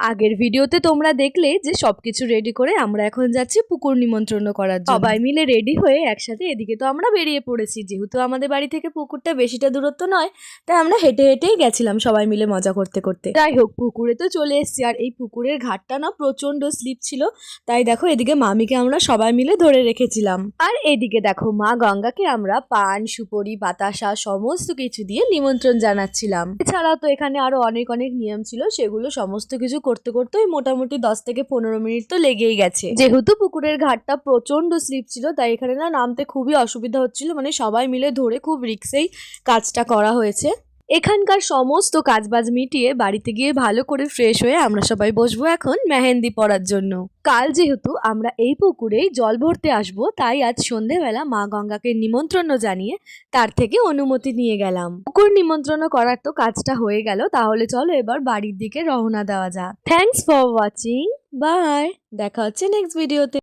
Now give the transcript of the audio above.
আগের ভিডিওতে তোমরা দেখলে যে সবকিছু রেডি করে আমরা এখন যাচ্ছি পুকুর নিমন্ত্রণ করার জন্য। সবাই মিলে রেডি হয়ে একসাথে এদিকে তো আমরা বেরিয়ে পড়েছি, যেহেতু আমাদের বাড়ি থেকে পুকুরটা বেশিটা দূরত্ব নয়, তাই আমরা হেঁটে হেঁটেই গেছিলাম সবাই মিলে মজা করতে করতে। যাই হোক, পুকুরে তো চলে এসেছি, আর এই পুকুরের ঘাটটা না প্রচন্ড স্লিপ ছিল, তাই দেখো এদিকে মামিকে আমরা সবাই মিলে ধরে রেখেছিলাম। আর এদিকে দেখো মা গঙ্গাকে আমরা পান, সুপারি, বাতাসা সমস্ত কিছু দিয়ে নিমন্ত্রণ জানাচ্ছিলাম। এছাড়াও তো এখানে আরো অনেক অনেক নিয়ম ছিল, সেগুলো সমস্ত কিছু করতে করতে মোটামুটি 10 থেকে 15 মিনিট তো লেগেই গেছে। যেহেতু পুকুরের ঘাটটা প্রচন্ড স্লিপ ছিল, তাই এখানে না নামতে খুবই অসুবিধা হচ্ছিল, মানে সবাই মিলে ধরে খুব রিক্সেই কাজটা করা হয়েছে। এখানকার সমস্ত কাজবাজ মিটিয়ে বাড়িতে গিয়ে ভালো করে ফ্রেশ হয়ে আমরা সবাই বসবো এখন মেহেন্দি পড়ার জন্য। কাল যেহেতু আমরা এই পুকুরেই জল ভরতে আসবো, তাই আজ সন্ধেবেলা মা গঙ্গাকে নিমন্ত্রণ জানিয়ে তার থেকে অনুমতি নিয়ে গেলাম। পুকুর নিমন্ত্রণ করার তো কাজটা হয়ে গেল, তাহলে চলো এবার বাড়ির দিকে রওনা দেওয়া যাক। Thanks for watching, bye. দেখা হচ্ছে নেক্সট ভিডিওতে।